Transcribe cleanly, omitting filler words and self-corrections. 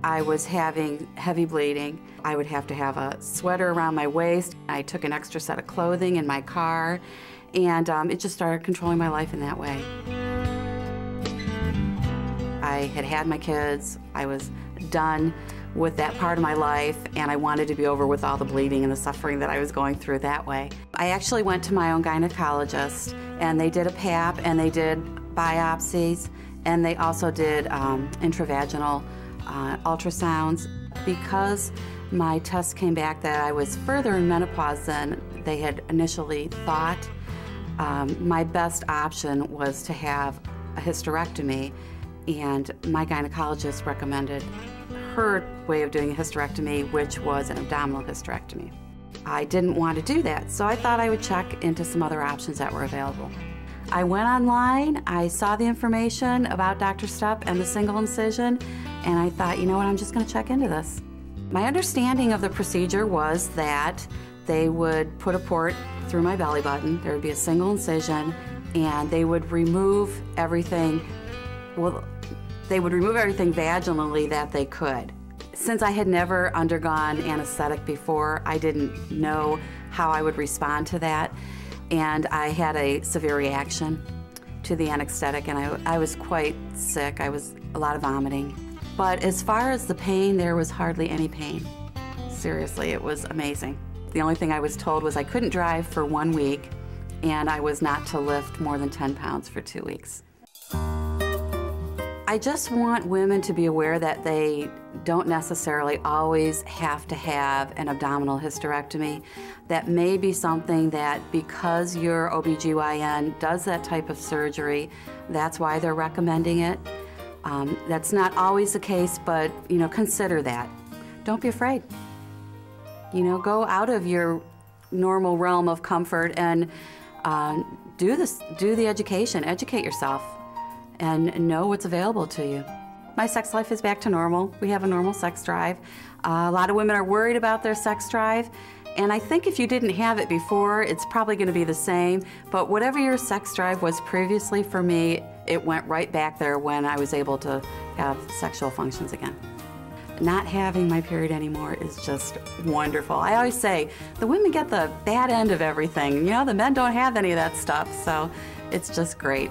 I was having heavy bleeding. I would have to have a sweater around my waist. I took an extra set of clothing in my car, and it just started controlling my life in that way. I had had my kids. I was done with that part of my life, and I wanted to be over with all the bleeding and the suffering that I was going through that way. I actually went to my own gynecologist, and they did a PAP, and they did biopsies, and they also did intravaginal ultrasounds. Because my test came back that I was further in menopause than they had initially thought, my best option was to have a hysterectomy, and my gynecologist recommended her way of doing a hysterectomy, which was an abdominal hysterectomy. I didn't want to do that, so I thought I would check into some other options that were available. I went online, I saw the information about Dr. Stepp and the single incision, and I thought, you know what, I'm just going to check into this. My understanding of the procedure was that they would put a port through my belly button, there would be a single incision, and they would remove everything, well, they would remove everything vaginally that they could. Since I had never undergone anesthetic before, I didn't know how I would respond to that, and I had a severe reaction to the anesthetic, and I was quite sick. I was a lot of vomiting. But as far as the pain, there was hardly any pain. Seriously, it was amazing. The only thing I was told was I couldn't drive for 1 week, and I was not to lift more than 10 pounds for 2 weeks. I just want women to be aware that they don't necessarily always have to have an abdominal hysterectomy. That may be something that because your OBGYN does that type of surgery, that's why they're recommending it. That's not always the case, but consider that. Don't be afraid. Go out of your normal realm of comfort and do the education, educate yourself, and know what's available to you. My sex life is back to normal. We have a normal sex drive. A lot of women are worried about their sex drive, and I think if you didn't have it before, it's probably going to be the same. But whatever your sex drive was previously, for me, it went right back there when I was able to have sexual functions again. Not having my period anymore is just wonderful. I always say, the women get the bad end of everything. The men don't have any of that stuff, so it's just great.